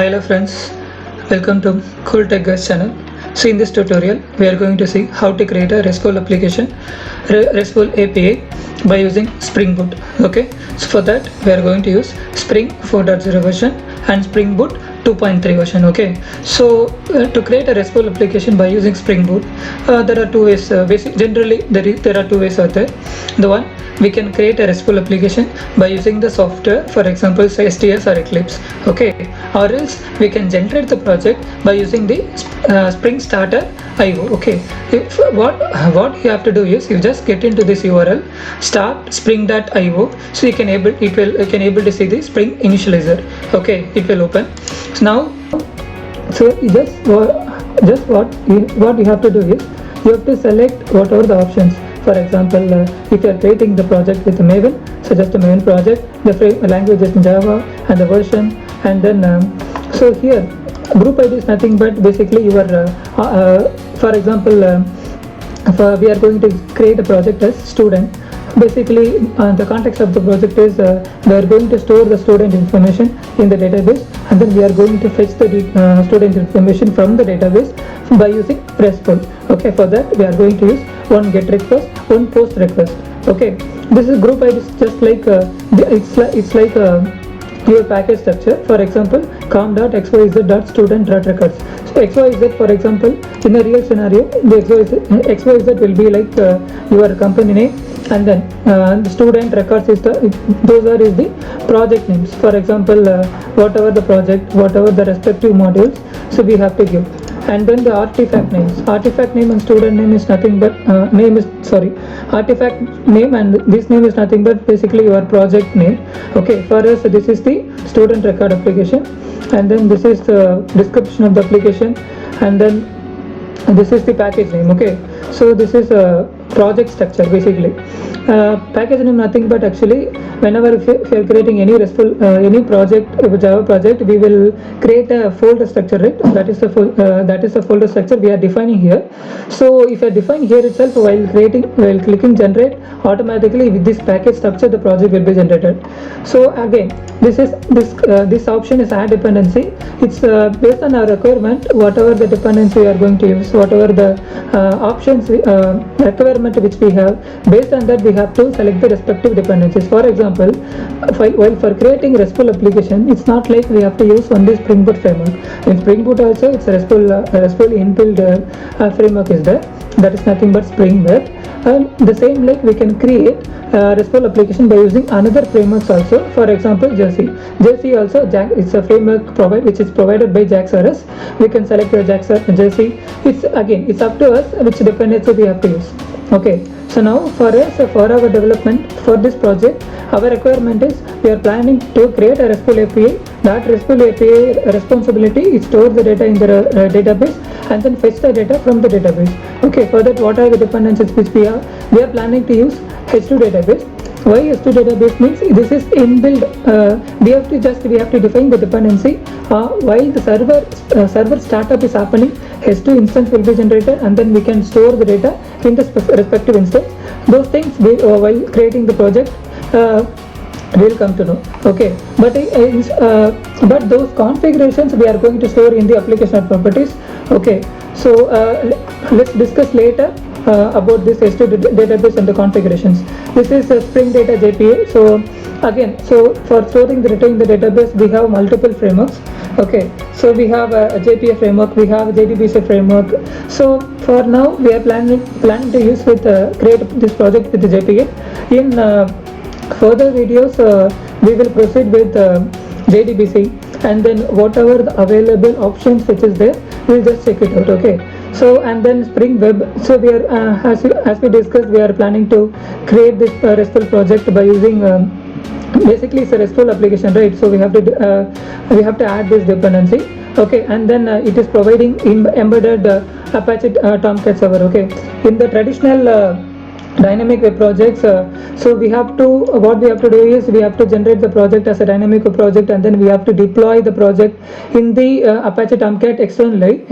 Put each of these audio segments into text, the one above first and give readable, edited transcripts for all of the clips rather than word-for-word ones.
Hello friends, welcome to Cool Tech Guys channel. So in this tutorial, we are going to see how to create a RESTful application, RESTful API by using Spring Boot. Okay, so for that we are going to use Spring 4.0 version and Spring Boot 2.3 version. Okay, so to create a RESTful application by using Spring Boot, there are two ways. Generally, there are two ways out there. The one, we can create a RESTful application by using the software, for example say STS or Eclipse. Okay, or else we can generate the project by using the Spring Starter IO. Okay, if what you have to do is you just get into this URL start spring.io, so you can able to see the Spring initializer. Okay, it will open. So now, so what you have to do is you have to select whatever the options. For example, if you are creating the project with Maven, so just a Maven project, the language is Java and the version, and then so here group ID is nothing but basically your for example, we are going to create a project as student. Basically, the context of the project is we are going to store the student information in the database, and then we are going to fetch the student information from the database by using RESTful. Okay, for that we are going to use one GET request, one POST request. Okay, this is group ID is just like it's like your package structure. For example, com.xyz.student.records. So xyz, for example, in a real scenario, the xyz will be like your company name, and then the student records is the project names. For example, whatever the project, whatever the respective modules, so we have to give. And then the artifact name and student name is nothing but artifact name, and this name is nothing but basically your project name. Okay, for us this is the student record application, and then this is the description of the application, and then this is the package name. Okay, so this is a project structure basically. Package name nothing but actually whenever if you are creating any RESTful any project, Java project, we will create a folder structure, right? That is the folder structure we are defining here. So if you are defining here itself while clicking generate, automatically with this package structure the project will be generated. So again, this option is add dependency. It's based on our requirement, whatever the dependency we are going to use, whatever the options requirement which we have, based on that we have to select the respective dependencies. For example, while for creating RESTful application, it's not like we have to use only Spring Boot framework. In Spring Boot also it's a RESTful inbuilt framework is there, that is nothing but Spring Web. And the same like we can create RESTful application by using another frameworks also. For example, JC also it's a framework which is provided by JAX-RS. We can select the JC. It's up to us which dependency we have to use. Okay, so now for our development for this project, our requirement is we are planning to create a RESTful API. That RESTful API responsibility is store the data in the database and then fetch the data from the database. Okay, for that what are the dependencies which we are planning to use H2 database. Why H2 database means this is inbuilt. We have to define the dependency while the server startup is happening. H2 instance will be generated, and then we can store the data in the respective instance. Those things while creating the project we'll come to know. Okay, but those configurations we are going to store in the application properties. Okay, so let's discuss later about this S2 database and the configurations. This is a Spring Data JPA. So again, so for storing the data in the database, we have multiple frameworks. Okay, so we have a JPA framework, we have a JDBC framework. So for now, we are planning to use create this project with the JPA. In further videos, we will proceed with JDBC, and then whatever the available options which is there, we'll just check it out. Okay. So and then Spring Web. So we are as we discussed, we are planning to create this RESTful project by using basically it's a RESTful application, right? So we have to add this dependency. Okay, and then it is providing embedded Apache Tomcat server. Okay, in the traditional dynamic web projects, so what we have to do is we have to generate the project as a dynamic web project, and then we have to deploy the project in the Apache Tomcat externally.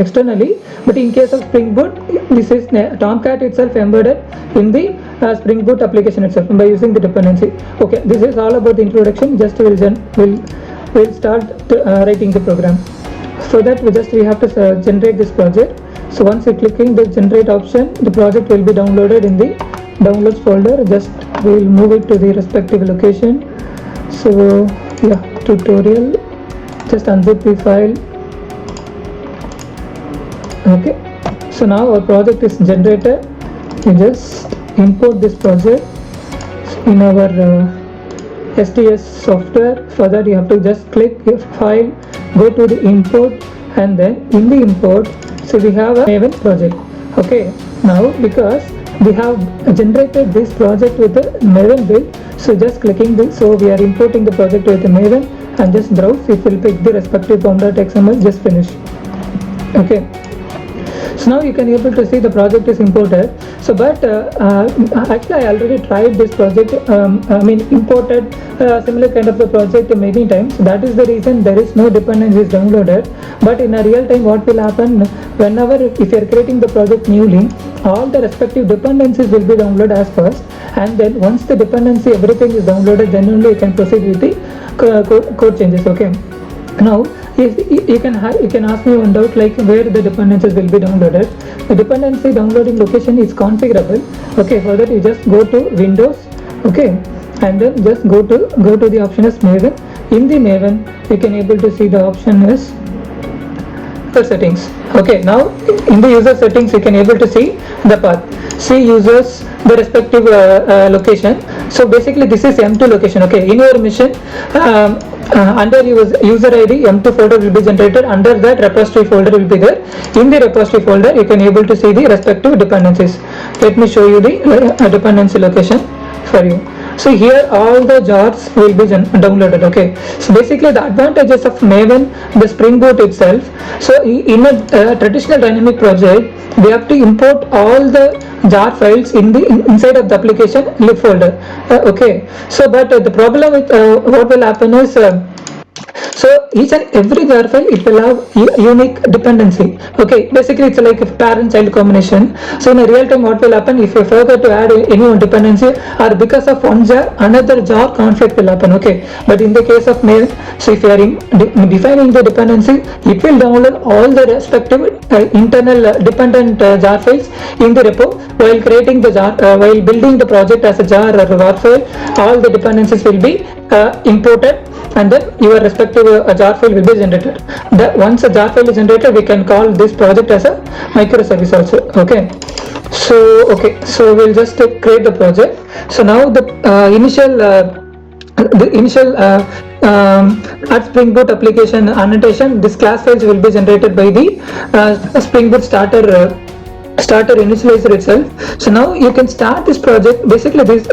But in case of Spring Boot, this is Tomcat itself embedded in the Spring Boot application itself by using the dependency. Okay, this is all about the introduction. Just we'll start writing the program. For that we have to generate this project. So once you clicking the generate option, the project will be downloaded in the downloads folder. Just we will move it to the respective location. So yeah, tutorial, just unzip the file. Okay, so now our project is generated. You just import this project in our STS software. For that you have to just click file, go to the import, and then in the import, so we have a Maven project. Okay, now because we have generated this project with the Maven build, so just clicking this, so we are importing the project with the Maven, and just browse, it will pick the respective pom.xml. Just finish. Okay, so now you can able to see the project is imported. So but actually I already tried this project, imported similar kind of the project many times. That is the reason there is no dependencies downloaded. But in a real time, what will happen, whenever if you are creating the project newly, all the respective dependencies will be downloaded as first, and then once the dependency everything is downloaded, then only you can proceed with the code changes. Okay, now you can ask me one doubt, like where the dependencies will be downloaded. The dependency downloading location is configurable. Okay, for that you just go to Windows. Okay, and then just go to the option as Maven. In the Maven, you can able to see the option is user settings. Okay, now in the user settings you can able to see the path. See users, the respective location. So basically this is M2 location. Okay, in your mission, under user ID, M2 folder will be generated. Under that, repository folder will be there. In the repository folder, you can able to see the respective dependencies. Let me show you the dependency location for you. So here all the jars will be downloaded. Okay, so basically the advantages of Maven, the Spring Boot itself. So in a traditional dynamic project, we have to import all the jar files in the inside of the application lib folder. Okay, so but the problem with what will happen is, so each and every jar file, it will have unique dependency. Okay, basically it's like a parent-child combination. So in a real time, what will happen if you forget to add any one dependency, or because of one jar, another jar conflict will happen. Okay, but in the case of Maven, so if you are defining the dependency, it will download all the respective internal dependent jar files in the repo. While creating the jar, while building the project as a jar or a war file, all the dependencies will be imported, and then your respective jar file will be generated. Once a jar file is generated, we can call this project as a microservice also. Okay, so we'll just create the project. So now the initial at Spring Boot application annotation, this class files will be generated by the Spring Boot starter initializer itself. So now you can start this project basically this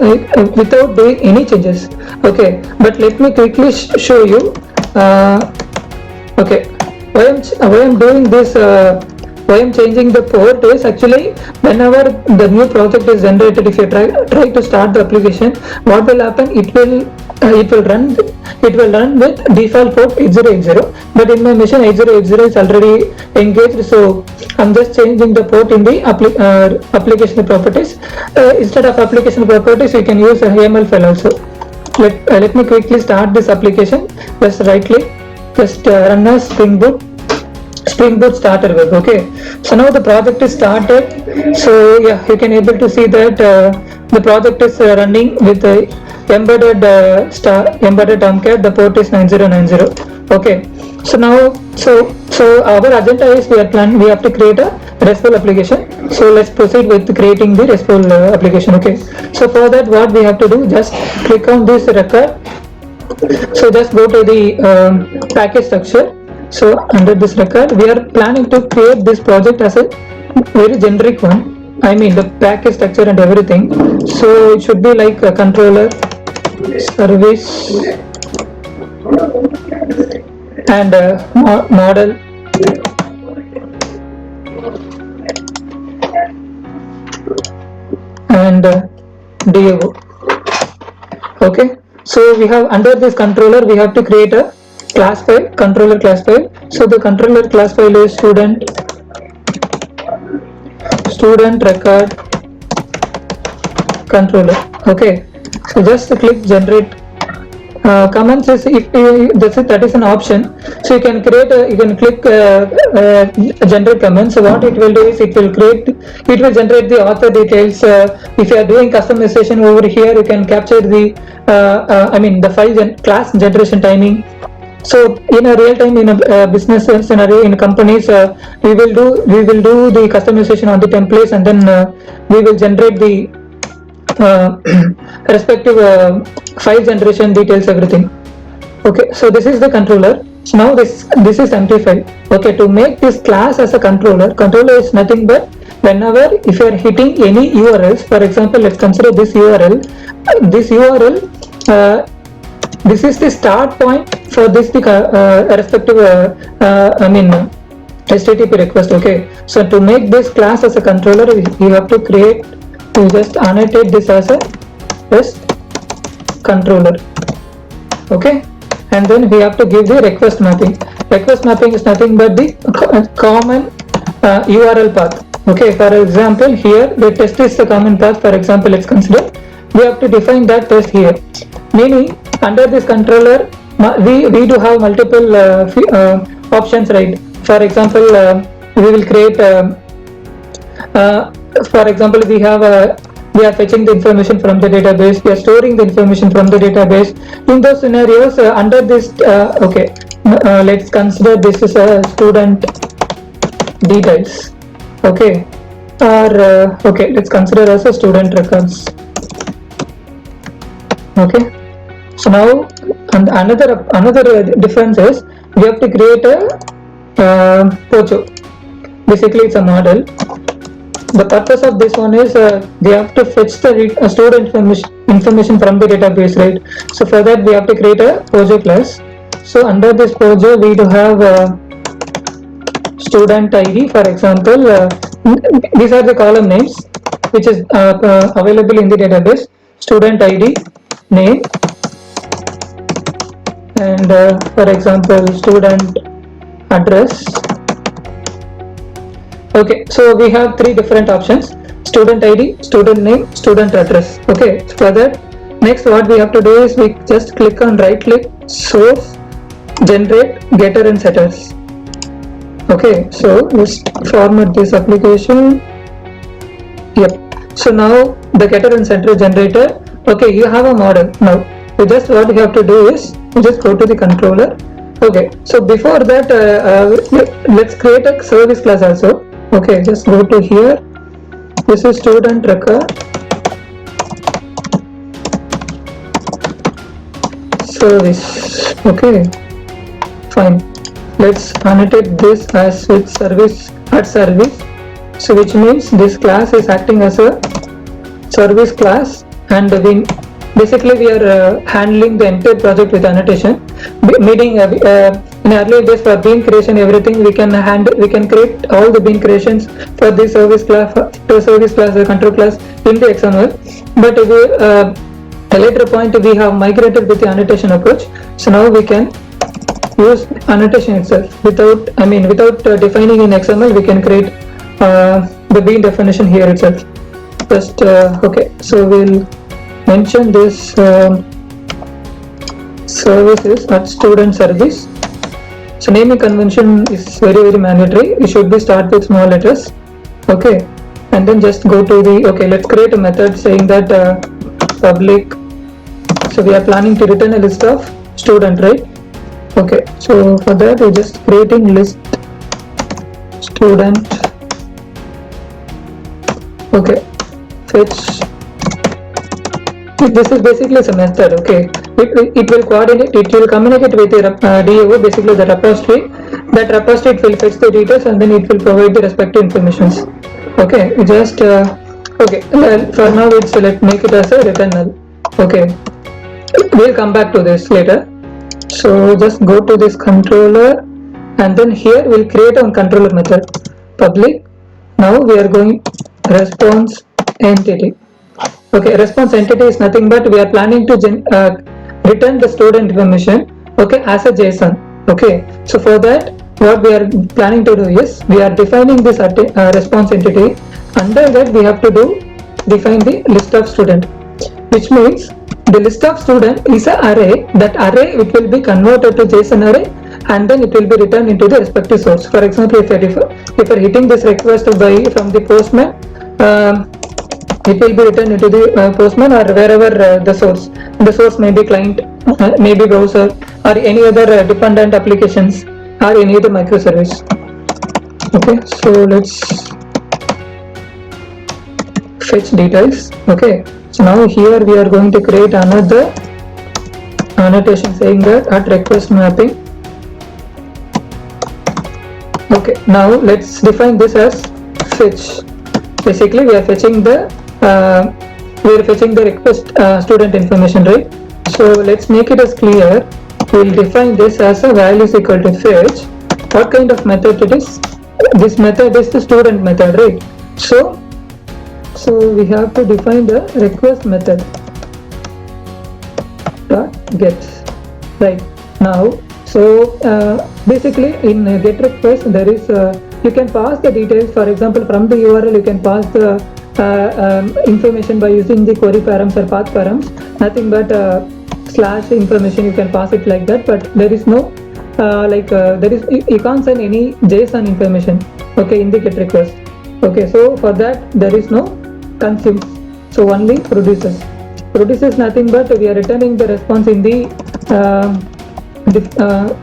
without doing any changes. Okay, but let me quickly show you. Okay, why I'm doing this, why I'm changing the port is, actually whenever the new project is generated, if you try to start the application, what will happen, it will run with default port 8080, but in my machine 8080 is already engaged, so I'm just changing the port in the application properties. Instead of application properties, you can use a YAML file also. Let me quickly start this application. Just right click, just run as Spring Boot starter web. Okay, so now the project is started. So yeah, you can able to see that the project is running with the embedded Tomcat. The port is 9090. Okay, so now so our agenda is we have to create a RESTful application. So let's proceed with creating the RESTful application. Okay, so for that, what we have to do, just click on this record. So just go to the package structure. So under this record, we are planning to create this project as a very generic one. I mean the package structure and everything. So it should be like a controller, service, and model, and DAO. Okay, so we have under this controller, we have to create a class file, controller class file. So the controller class file is student record controller. Okay, so just click generate comments is if that is an option. So you can create you can click generate comments. So what it will do is it will generate the author details. If you are doing customization over here, you can capture the the file class generation timing. So in a real time, in a business scenario, in companies, we will do the customization on the templates, and then we will generate the respective file generation details, everything. Okay, so this is the controller. So now this is empty file. Okay, to make this class as a controller is nothing but whenever if you are hitting any URLs, for example, let's consider this URL. This is the start point for this respective HTTP request. Okay, so to make this class as a controller, you have to just annotate this as a REST controller. Okay, and then we have to give the request mapping. Request mapping is nothing but the common URL path. Okay, for example, here the test is the common path. For example, let's consider we have to define that test here, meaning under this controller we do have multiple options, right? For example, we will create for example, we are fetching the information from the database, we are storing the information from the database. In those scenarios, under this let's consider this is a student details. Okay, or okay, let's consider as a student records. Okay, so now another difference is we have to create a POJO. Basically, it's a model. The purpose of this one is they have to fetch the student information from the database, right? So for that we have to create a POJO class. So under this POJO we do have student ID, for example. These are the column names which is available in the database. Student ID, name, and for example student address. Okay, so we have three different options: student ID, student name, student address. Okay, so for that, next what we have to do is we just click on right click, source, generate, getter and setters. Okay, so let's format this application. Yep, so now the getter and setter generator. Okay, you have a model. Now what you have to do is you just go to the controller. Okay, so before that let's create a service class also. Okay, just go to here. This is student record service. Okay, fine. Let's annotate this as with service at service. So which means this class is acting as a service class, and basically we are handling the entire project with annotation. Meaning in earlier days for bean creation, everything we can create all the bean creations for the service class, the control class in the XML. But at a later point we have migrated with the annotation approach. So now we can use annotation itself without defining in XML. We can create the bean definition here itself. Just okay, so we'll mention this services at student service. So naming convention is very mandatory. It should be start with small letters. Okay, and then just go to the let's create a method saying that public. So we are planning to return a list of student, right? Okay, so for that we're just creating list student. Okay, fetch. This is basically a method. Okay, it will coordinate, it will communicate with the DAO, basically the repository. That repository will fetch the details and then it will provide the respective informations. Okay, just okay, for now let's make it as a return null. Okay, we'll come back to this later. So just go to this controller, and then here we'll create a controller method, public. Now we are going response entity. Okay, response entity is nothing but we are planning to return the student information, okay, as a JSON. Okay, so for that what we are planning to do is we are defining this response entity. Under that we have to define the list of student, which means the list of student is an array. That array it will be converted to JSON array, and then it will be returned into the respective source. For example, if you're hitting this request from the postman, it will be returned into the postman or wherever the source. The source may be client, maybe browser, or any other dependent applications, or any other microservice. Okay, so let's fetch details. Okay, so now here we are going to create another annotation saying that at request mapping. Okay, now let's define this as fetch. Basically, we are fetching the request student information, right? So let's make it as clear. We'll define this as a value is equal to fetch. What kind of method it is? This method is the student method, right? So we have to define the request method dot get, right? Now, so basically in get request there is you can pass the details. For example, from the URL you can pass the information by using the query params or path params. Nothing but slash information, you can pass it like that. But there is no you can't send any JSON information, okay, in the get request. Okay, so for that there is no consumes, so only produces. Produces nothing but we are returning the response in the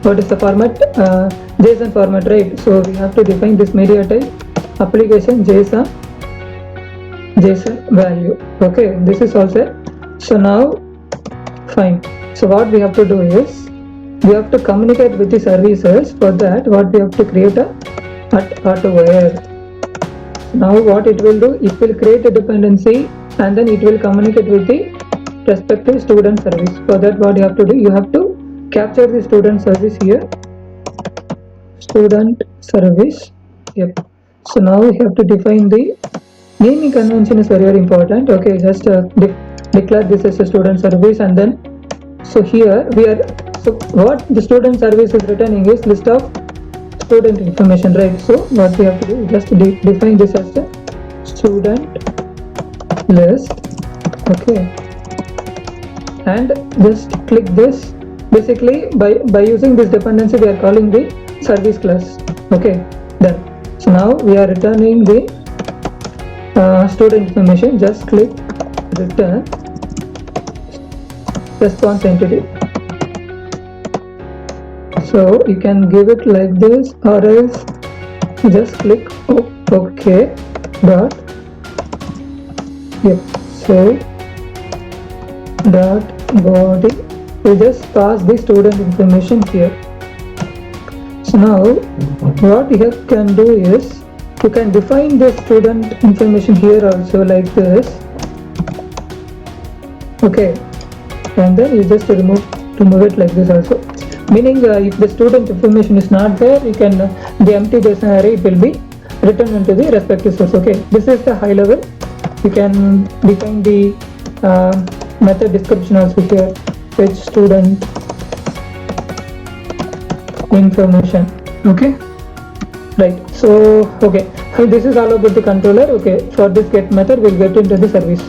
what is the format, JSON format, right? So we have to define this media type application JSON value. Okay, this is all set. So now fine, so what we have to do is we have to communicate with the services. For that, what we have to create a where. Now what it will do, it will create a dependency and then it will communicate with the respective student service. For that, what you have to do, you have to capture the student service here, student service. Yep. So now we have to define the naming convention is very important. Okay, just declare this as a student service, and then so here we are, so what the student service is returning is list of student information, right? So what we have to do, just define this as the student list. Okay, and just click this. Basically by using this dependency we are calling the service class. Okay, done. So now we are returning the student information. Just click return response entity. So you can give it like this, or else just click OK dot, yep, so dot body. We just pass the student information here. So now what you can do is you can define the student information here also like this. Okay, and then you just remove it like this also. Meaning if the student information is not there, you can the empty JSON array, it will be returned into the respective source. Okay, this is the high level. You can define the method description also here. Fetch student information. Okay, right. So okay, so this is all about the controller. Okay, for this get method we'll get into the service.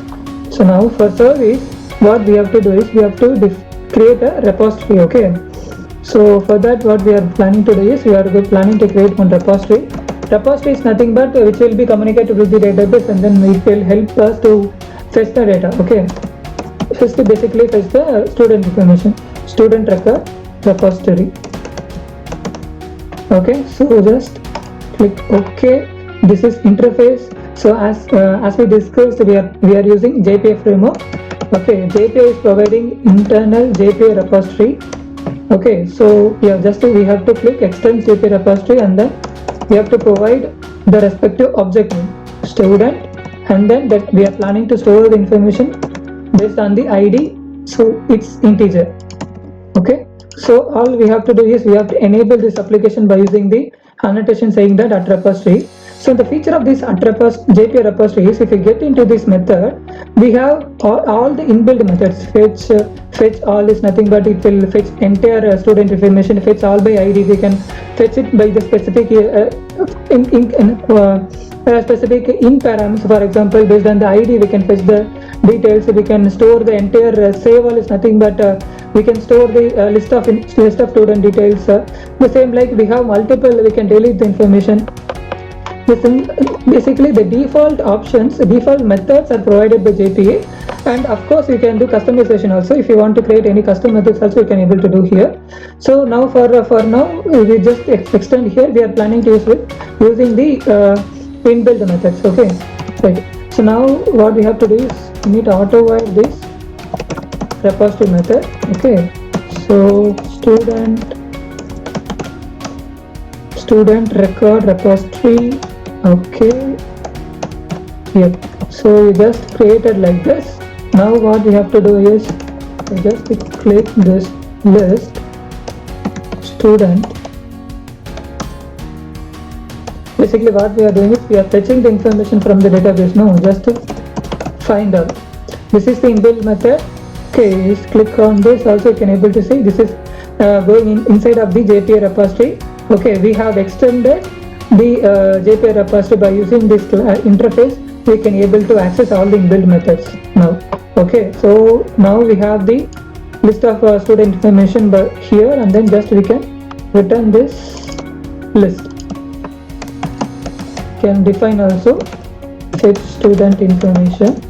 So now for service, what we have to do is we have to create a repository. Okay, so for that what we are planning to do is we are planning to create one repository. Repository is nothing but which will be communicated with the database, and then it will help us to fetch the data. Okay, first basically fetch the student information, student record repository. Okay, so just click OK. This is interface. So as we discussed, we are using JPA framework. Okay, JPA is providing internal JPA repository. Okay, so yeah, we have to click extend JPA repository, and then we have to provide the respective object name student, and then that we are planning to store the information based on the ID, so it's integer. Okay, so all we have to do is we have to enable this application by using the annotation saying that at repository. So the feature of this JPA repository is if you get into this method, we have all the inbuilt methods. Fetch all is nothing but it will fetch entire student information, fetch all by ID. We can fetch it by the specific specific in params. For example, based on the ID we can fetch the details. We can store the entire save all is nothing but we can store the list of student details. The same like we have multiple, we can delete the information. Basically the default options, default methods are provided by JPA, and of course you can do customization also. If you want to create any custom methods also you can able to do here. So now for now we just extend here. We are planning to use with using the inbuilt methods. Okay, right. So now what we have to do is we need to auto while this repository method. Okay, so student record repository. Okay, yep. So you just created like this. Now what we have to do is just click this list student. Basically what we are doing is we are fetching the information from the database. No, just to find out. This is the inbuilt method. Okay, just click on this. Also you can able to see this is going inside of the JPA repository. Okay, we have extended the JPA repository by using this interface. We can able to access all the inbuilt methods now. Okay, so now we have the list of student information but here, and then just we can return this list. Can define also fetch student information.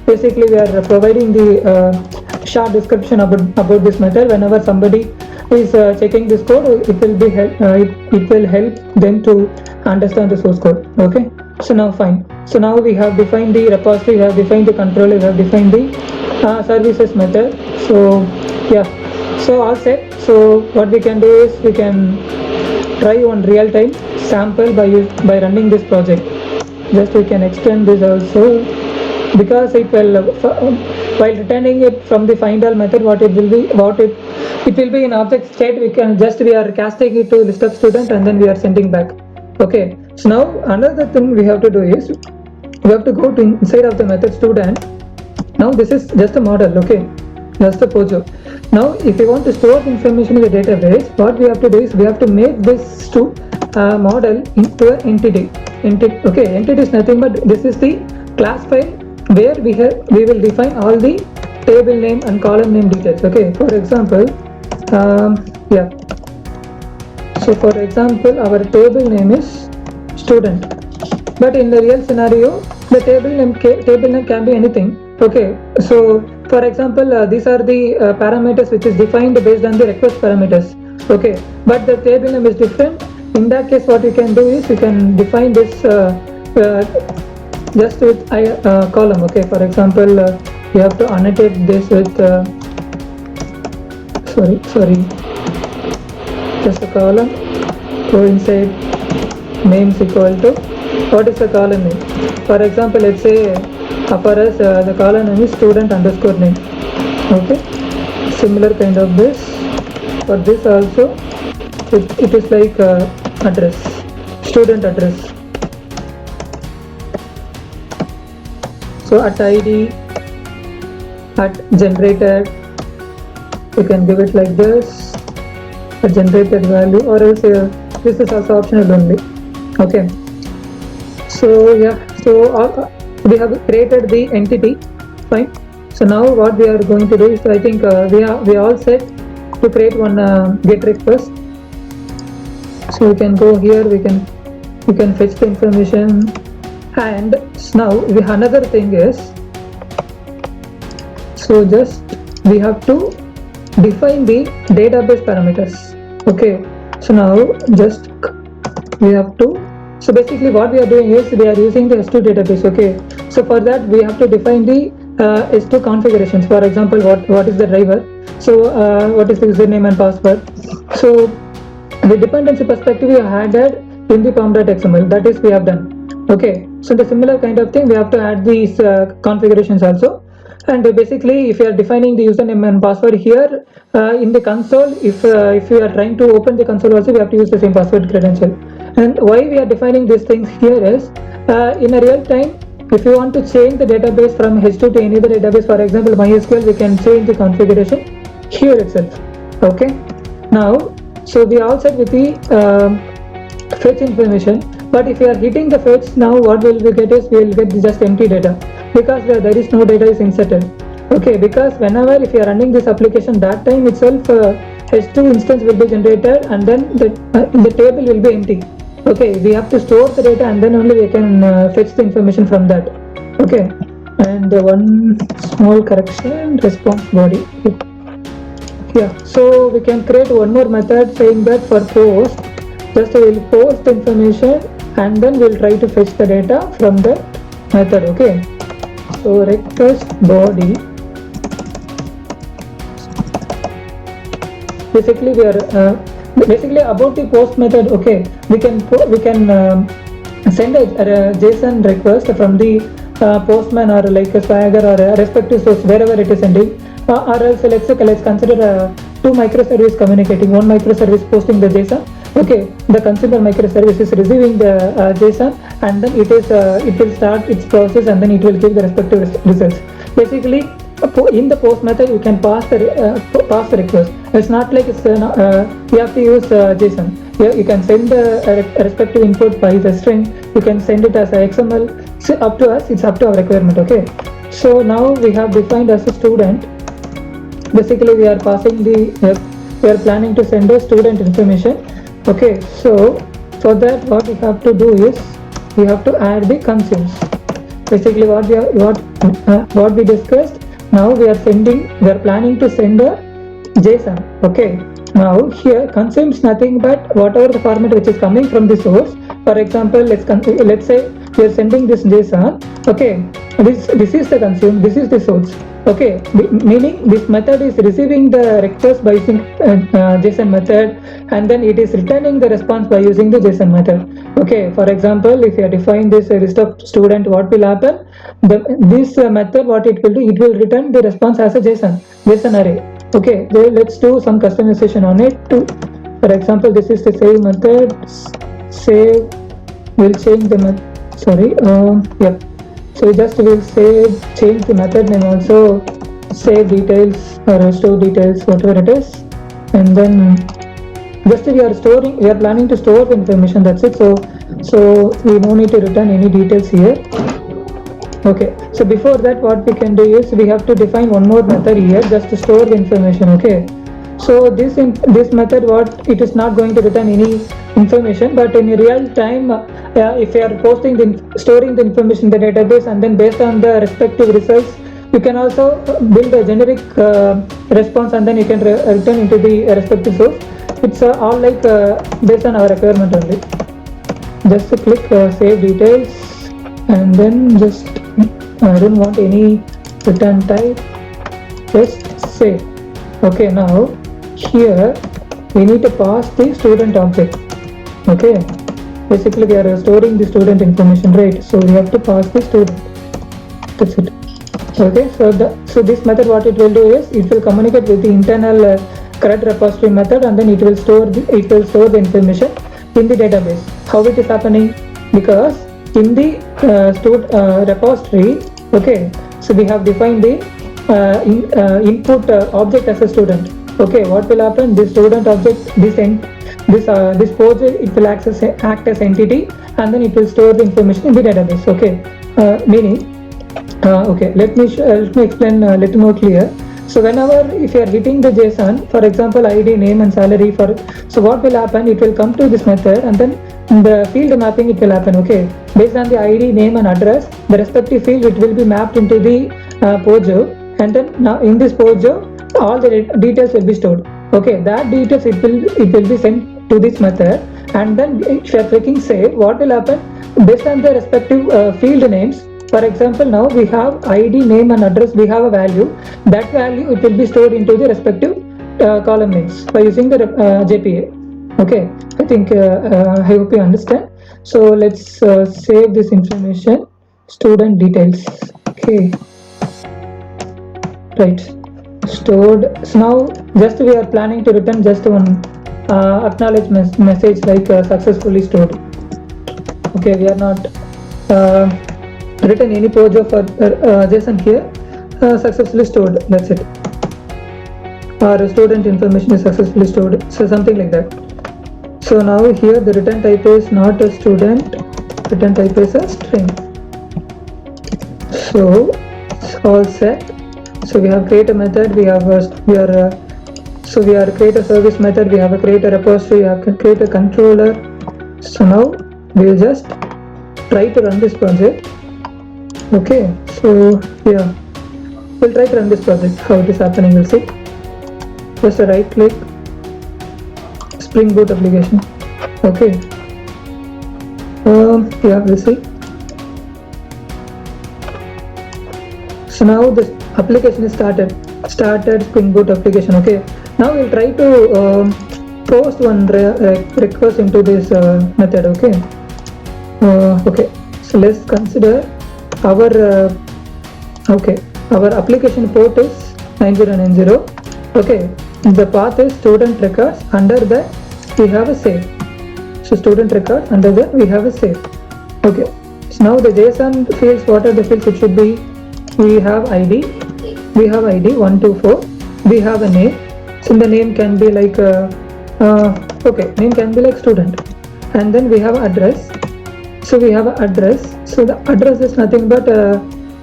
Basically we are providing the short description about this method. Whenever somebody is checking this code, it will be it will help them to understand the source code. Okay, so now fine. So now we have defined the repository, we have defined the controller, we have defined the services method. So yeah, so all set. So what we can do is we can try one real-time sample by running this project. Just we can extend this also, because it will while returning it from the find all method, what it will be, it will be in object state. We are casting it to list of student and then we are sending back. Okay, so now another thing we have to do is we have to go to inside of the method student. Now this is just a model. Okay, just a POJO. Now if you want to store information in the database, what we have to do is we have to make this model into an entity. Okay, entity is nothing but this is the class file where we will define all the table name and column name details. Okay, for example, yeah. So for example, our table name is student, but in the real scenario, the table name can be anything. Okay, so for example, these are the parameters which is defined based on the request parameters. Okay, but the table name is different. In that case, what you can do is you can define this just with column. Okay, for example, you have to annotate this with just a column. Go inside names equal to what is the column name. For example, let's say for us the column name is student underscore name. Okay, similar kind of this. For this also it is like address, student address. So at ID, at generated, you can give it like this, a generated value, or else this is also optional only. Okay, so yeah, so we have created the entity. Fine. So now what we are going to do is, I think we are all set to create one GET request. So we can go here, we can fetch the information, and now another thing is, so just we have to define the database parameters. Okay, so now just we have to, so basically what we are doing is we are using the S2 database. Okay, so for that we have to define the S2 configurations. For example, what is the driver, so what is the username and password. So the dependency perspective we have added in the pom.xml, that is we have done. Okay, so the similar kind of thing we have to add these configurations also. And basically if you are defining the username and password here in the console, if you are trying to open the console also, we have to use the same password credential. And why we are defining these things here is in a real time, if you want to change the database from H2 to any other database, for example MySQL, we can change the configuration here itself. Okay, now so we are all set with the fetch information. But if you are hitting the fetch, now what will we get is we will get just empty data. because there is no data is inserted. Okay, because whenever if you are running this application, that time itself h2 instance will be generated, and then the table will be empty. Okay, we have to store the data, and then only we can fetch the information from that. Okay, and one small correction, response body. Yeah, so we can create one more method saying that for post, just we will post information, and then we'll try to fetch the data from that method. Okay, so request body, basically we are basically about the post method. Okay, we can send a JSON request from the postman, or like a Swagger, or a respective source, wherever it is sending, or else let's consider two microservice communicating. One microservice posting the JSON. Okay, the consumer microservice is receiving the JSON, and then it will start its process, and then it will give the respective results. Basically, in the post method you can pass the request. It's not like you have to use JSON. You can send the respective input by the string. You can send it as a XML. So up to us, it's up to our requirement. Okay, so now we have defined as a student. Basically we are passing we are planning to send the student information. Okay, so for that what we have to do is we have to add the consumes. Basically what we discussed. Now we are planning to send a JSON. Okay, now here consumes nothing but whatever the format which is coming from the source. For example, let's say we are sending this JSON. Okay, this is the consume, this is the source. Okay, meaning this method is receiving the request by using JSON method, and then it is returning the response by using the JSON method. Okay, for example, if you define this list of student, what will happen? This method, what it will do, it will return the response as a JSON array. Okay, let's do some customization on it. For example, this is the save method. Save, we'll change the method. Sorry, yep. So just we'll change the method name also, save details or store details, whatever it is, and then just we are planning to store the information. That's it. So we no need to return any details here. Okay, so before that what we can do is we have to define one more method here just to store the information. Okay, so this method, what it is not going to return any information, but in real time if you are storing the information in the database, and then based on the respective results you can also build a generic response, and then you can return into the respective source. It's all like based on our requirement only. Just click save details, and then just I don't want any return type, just save. Okay, now here we need to pass the student object. Okay, basically we are storing the student information, right? So we have to pass the student. That's it. Okay, so this method, what it will do is it will communicate with the internal CRUD repository method, and then it will store the information in the database. How it is happening? Because in the repository, okay, so we have defined the input object as a student. Okay, what will happen? This student object, this pose, it will act as entity, and then it will store the information in the database. Okay, meaning okay, let me explain a little more clear. So whenever if you are hitting the JSON, for example ID, name and salary, so what will happen? It will come to this method, and then the field mapping it will happen. Okay, based on the ID, name and address, the respective field it will be mapped into the POJO, and then now in this POJO all the details will be stored. Okay, that details it will be sent to this method, and then if you are clicking save, what will happen? Based on the respective field names, for example, now we have ID, name and address, we have a value. That value it will be stored into the respective column names by using the JPA. Okay, I think I hope you understand. So let's save this information, student details. Okay, right, stored. So now just we are planning to return just one acknowledgement message like successfully stored. Okay, we are not written any POJO for JSON here. Successfully stored, that's it. Our student information is successfully stored, so something like that. So now here the return type is not a student, return type is a string. So it's all set. So we have create a method, we have we are create a service method, we have a create a repository, we have create a controller. So now we'll just try to run this project. Okay, so yeah, we'll try to run this project, how it is happening, we'll see. Just a right click, Spring Boot application. Okay, yeah, we'll see. So now this application is started Spring Boot application. Okay, now we'll try to post one request into this method. Okay, okay, so let's consider our our application port is 9090. Okay, the path is student records, under that we have a save. So student records, under that we have a save. Okay, so now the JSON fields, what are the fields it should be? We have ID 124, we have a name, so the name can be like name can be like student, and then we have address. So we have an address, so the address is nothing but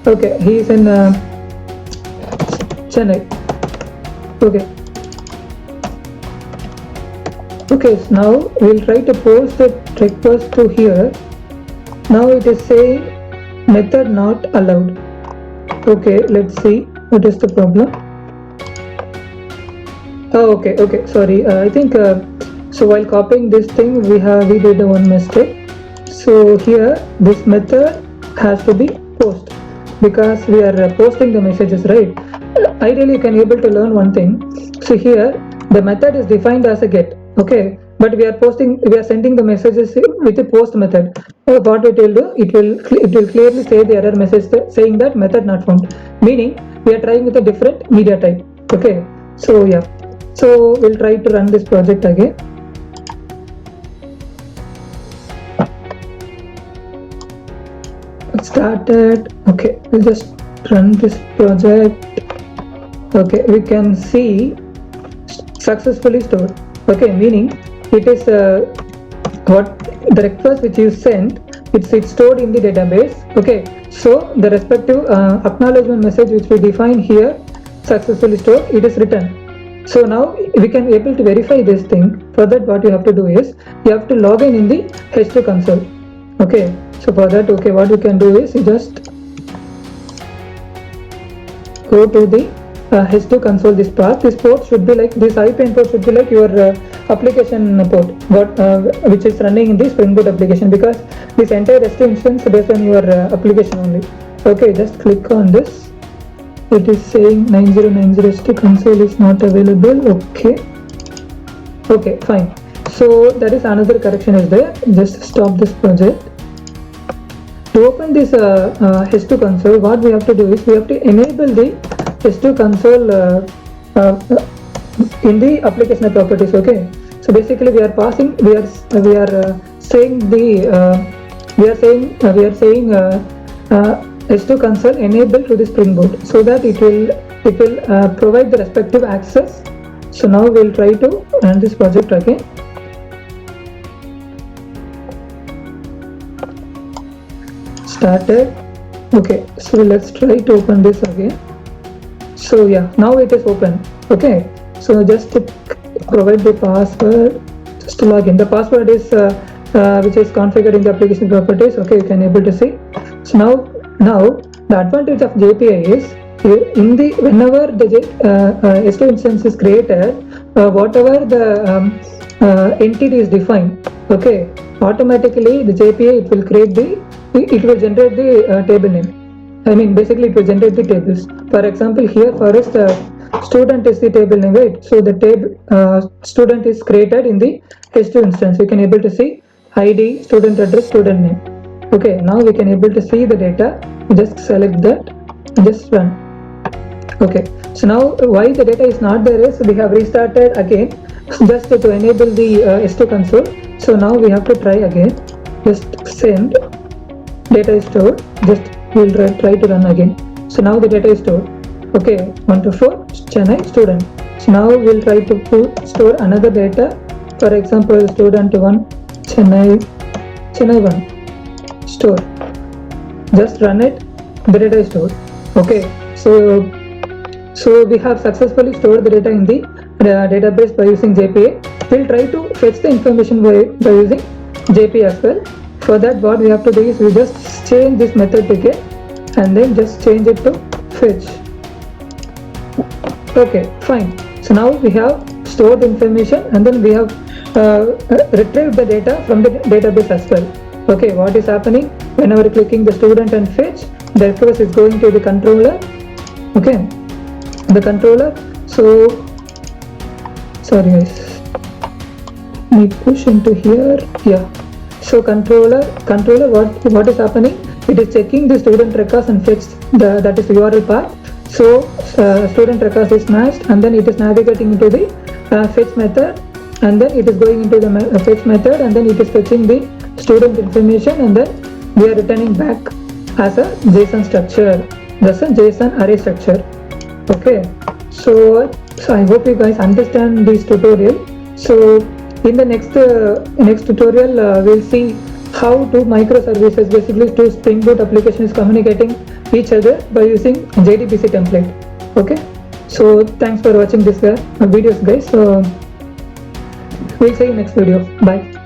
okay, he is in Chennai. Okay, so now we'll try to post the request to here. Now it is saying method not allowed. Okay, let's see what is the problem. Oh, okay, sorry, I think so while copying this thing we did one mistake. So here this method has to be post, because we are posting the messages, right? Ideally you can able to learn one thing. So here the method is defined as a get, okay, but we are sending the messages with the post method. What it will do, it will clearly say the error message saying that method not found, meaning we are trying with a different media type. Okay, so yeah, so we'll try to run this project again. It started. Okay, we'll just run this project. Okay, we can see successfully stored. Okay, meaning it is what the request which you sent, it's stored in the database. Okay, so the respective acknowledgement message which we define here, successfully stored, it is written. So now we can able to verify this thing. For that, what you have to do is you have to log in the H2 console. Okay, so for that, okay, what you can do is you just go to the H2 console. This port should be like this, IP port should be like your application port, which is running in the Spring Boot application, because this entire H2 instance is based on your application only. Okay, just click on this. It is saying 9090 H2 console is not available. Okay, fine. So that is another correction is there. Just stop this project. To open this H2 console, what we have to do is we have to enable the H2 console in the application properties. Okay, so basically we are passing, we are saying H2 console enable to the Spring Boot, so that it will provide the respective access. So now we'll try to run this project again. Started. Okay, so let's try to open this again. So yeah, now it is open. Okay, so just to provide the password, just to log in. The password is which is configured in the application properties. Okay, you can able to see. So now the advantage of JPI is whenever the H2 instance is created, whatever the entity is defined, okay, automatically the JPI it will generate the table name. I mean, basically it will generate the tables. For example, here first student is the table name, right? So the table student is created in the H2 instance. We can able to see ID, student address, student name. Okay, now we can able to see the data. Just select that, just run. Okay, so now why the data is not there is we have restarted again just to enable the H2 console. So now we have to try again. Just send, data is stored. Just we'll try to run again. So now the data is stored. Okay, 124 Chennai student. So now we'll try to store another data. For example, student 1 Chennai 1 store. Just run it. the data is stored. Okay, so we have successfully stored the data in the database by using JPA. We'll try to fetch the information by using JPA as well. For that, what we have to do is we just change this method to get and then just change it to fetch. Okay, fine. So now we have stored information and then we have retrieved the data from the database as well. Okay, what is happening? Whenever clicking the student and fetch, the request is going to the controller. Okay, the controller. So sorry guys, let me push into here. Yeah. So controller, what is happening? It is checking the student records and fetch that is the URL path. So student records is matched and then it is navigating into the fetch method and then it is going into the fetch method and then it is fetching the student information and then we are returning back as a JSON structure. That's a JSON array structure. Okay, so I hope you guys understand this tutorial. So in the next tutorial we'll see how two microservices, basically two Spring Boot applications, communicating each other by using JDBC template. Okay, so thanks for watching this videos guys. So we'll see you next video. Bye.